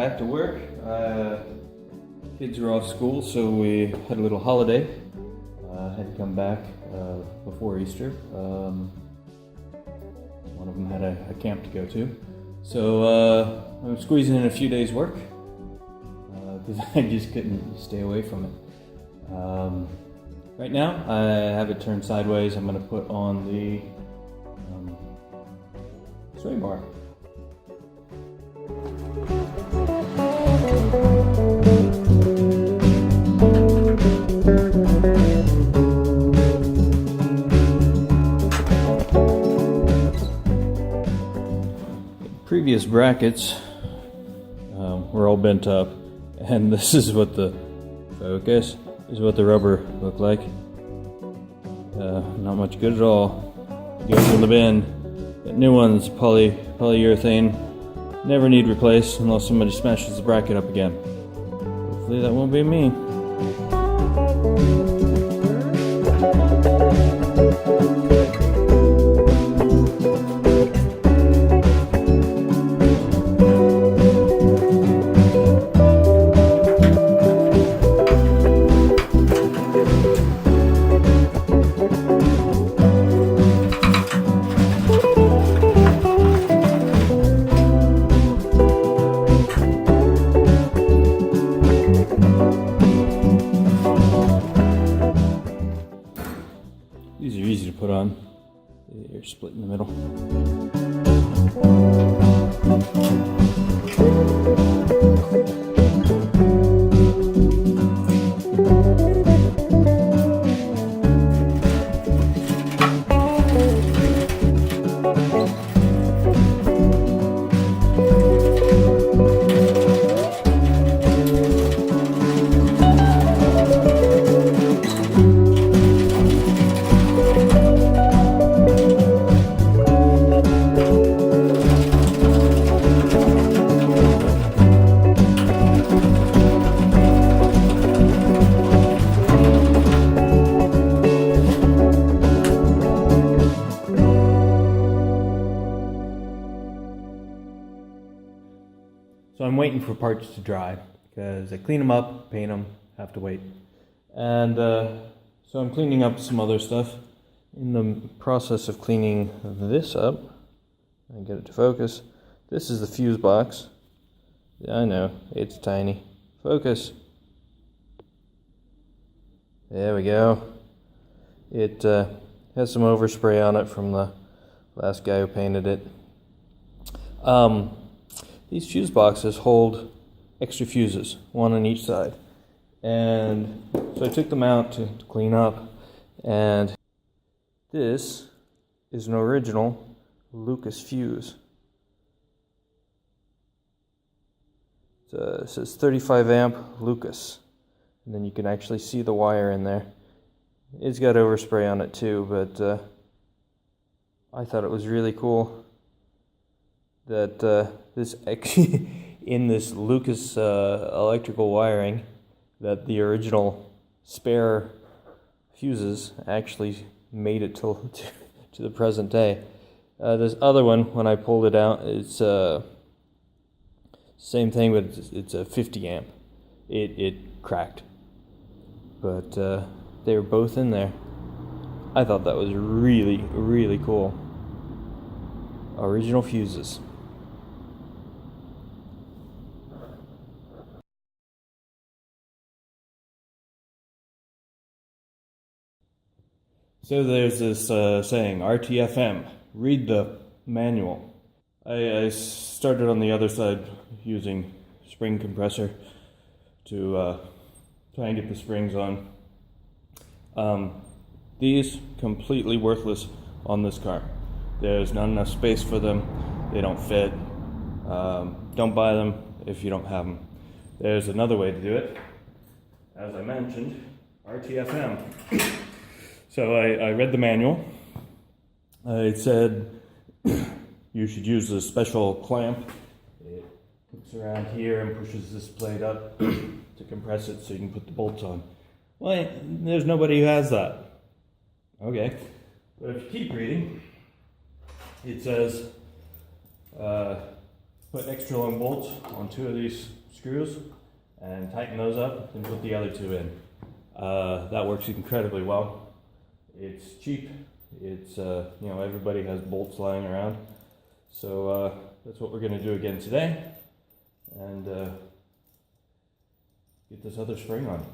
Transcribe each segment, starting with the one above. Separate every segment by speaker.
Speaker 1: back to work. Kids are off school, so we had a little holiday. Had to come back before Easter. One of them had a camp to go to. So I'm squeezing in a few days' work because I just couldn't stay away from it. Right now, I have it turned sideways. I'm going to put on the sway bar. Previous brackets were all bent up, and this is what the focus is what the rubber looked like. Not much good at all. Goes in the bin. Got new ones, polyurethane. Never need replaced unless somebody smashes the bracket up again. Hopefully that won't be me. These are easy to put on. You're split in the middle. So I'm waiting for parts to dry because I clean them up, paint them, have to wait. And so I'm cleaning up some other stuff. In the process of cleaning this up, I get it to focus. This is the fuse box. Yeah, I know, it's tiny. Focus. There we go. It has some overspray on it from the last guy who painted it. These fuse boxes hold extra fuses, one on each side. And so I took them out to clean up, and this is an original Lucas fuse. It says 35 amp Lucas, and then you can actually see the wire in there. It's got overspray on it too, but I thought it was really cool that this in this Lucas electrical wiring, that the original spare fuses actually made it to the present day. This other one, when I pulled it out, it's same thing, but it's a 50 amp. It cracked, but they were both in there. I thought that was really, really cool. Original fuses. So there's this saying, RTFM, read the manual. I started on the other side using spring compressor to try and get the springs on. These completely worthless on this car. There's not enough space for them. They don't fit. Don't buy them if you don't have them. There's another way to do it. As I mentioned, RTFM. So I read the manual. It said you should use a special clamp. It hooks around here and pushes this plate up to compress it so you can put the bolts on. Well, there's nobody who has that. Okay, but if you keep reading, it says put extra long bolts on two of these screws and tighten those up and put the other two in. That works incredibly well. It's cheap. It's, everybody has bolts lying around. So that's what we're going to do again today. And get this other spring on.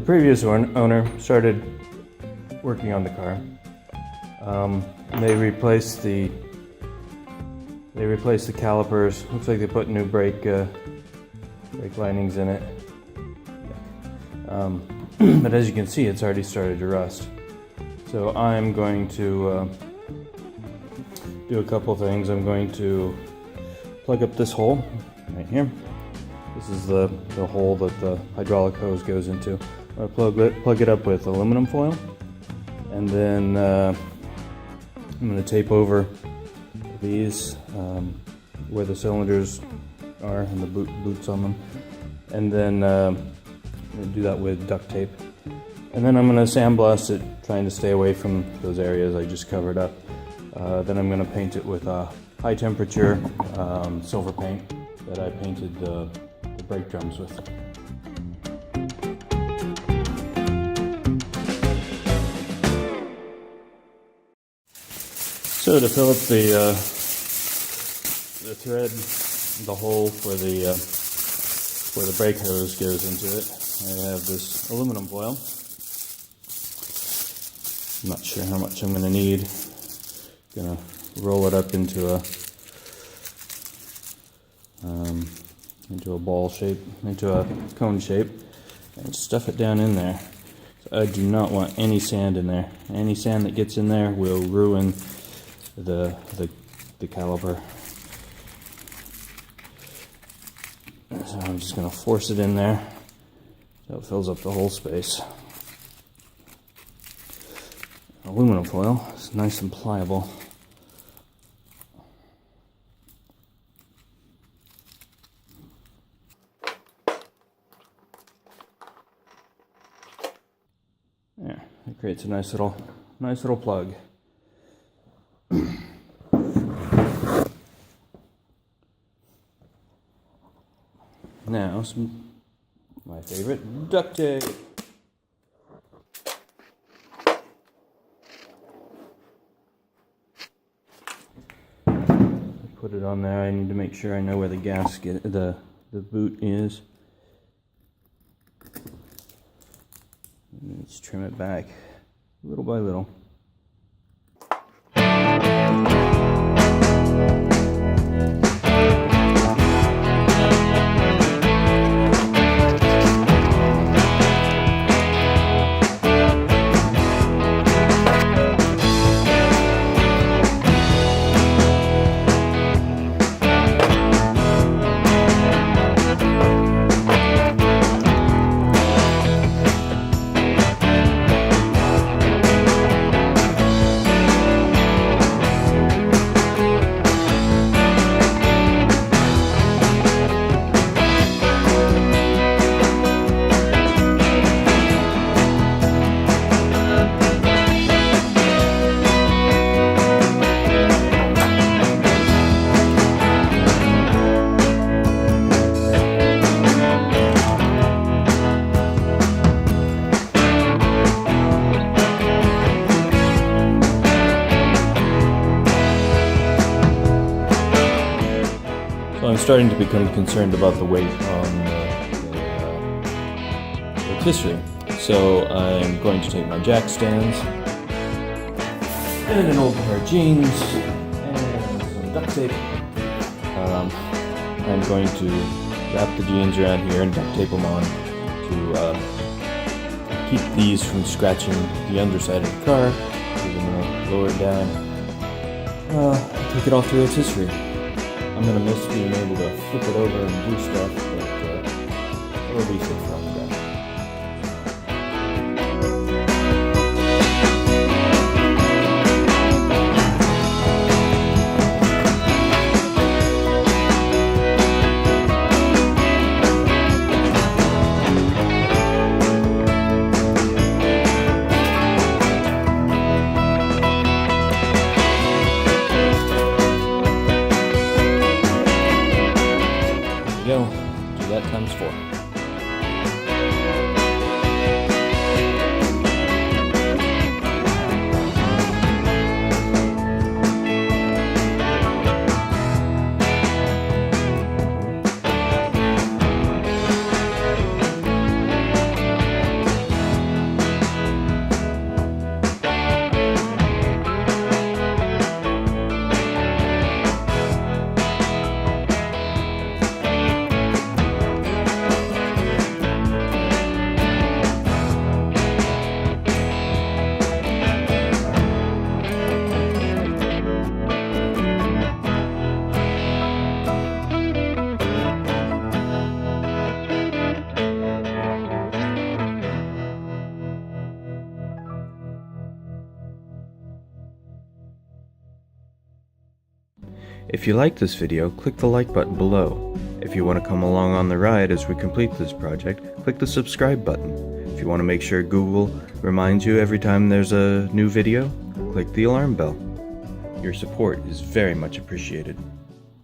Speaker 1: previous owner started working on the car. They replaced the calipers. Looks like they put new brake linings in it. But as you can see, it's already started to rust. So I'm going to do a couple things. I'm going to plug up this hole right here. This is the hole that the hydraulic hose goes into. I'm going to plug it up with aluminum foil, and then I'm going to tape over these where the cylinders are and the boots on them, and then I'm going to do that with duct tape. And then I'm going to sandblast it, trying to stay away from those areas I just covered up. Then I'm going to paint it with a high temperature silver paint that I painted the brake drums with. So to fill up the thread, the hole where the brake hose goes into it, I have this aluminum foil. I'm not sure how much I'm going to need. Gonna roll it up into a ball shape, into a cone shape, and stuff it down in there. So I do not want any sand in there. Any sand that gets in there will ruin the caliper. So I'm just gonna force it in there so it fills up the whole space. Aluminum foil is nice and pliable. There, it creates a nice little plug. Now, my favorite, duct tape. Put it on there. I need to make sure I know where the gasket, the boot is. Let's trim it back little by little. I'm starting to become concerned about the weight on the rotisserie. So I'm going to take my jack stands and an old pair of jeans and some duct tape. I'm going to wrap the jeans around here and duct tape them on to keep these from scratching the underside of the car. I'm going to lower it down, take it off the rotisserie. I'm going to miss being able to flip it over and do stuff, but it'll be safe from that. Go. Do that times 4. If you like this video, click the like button below. If you want to come along on the ride as we complete this project, click the subscribe button. If you want to make sure Google reminds you every time there's a new video, click the alarm bell. Your support is very much appreciated.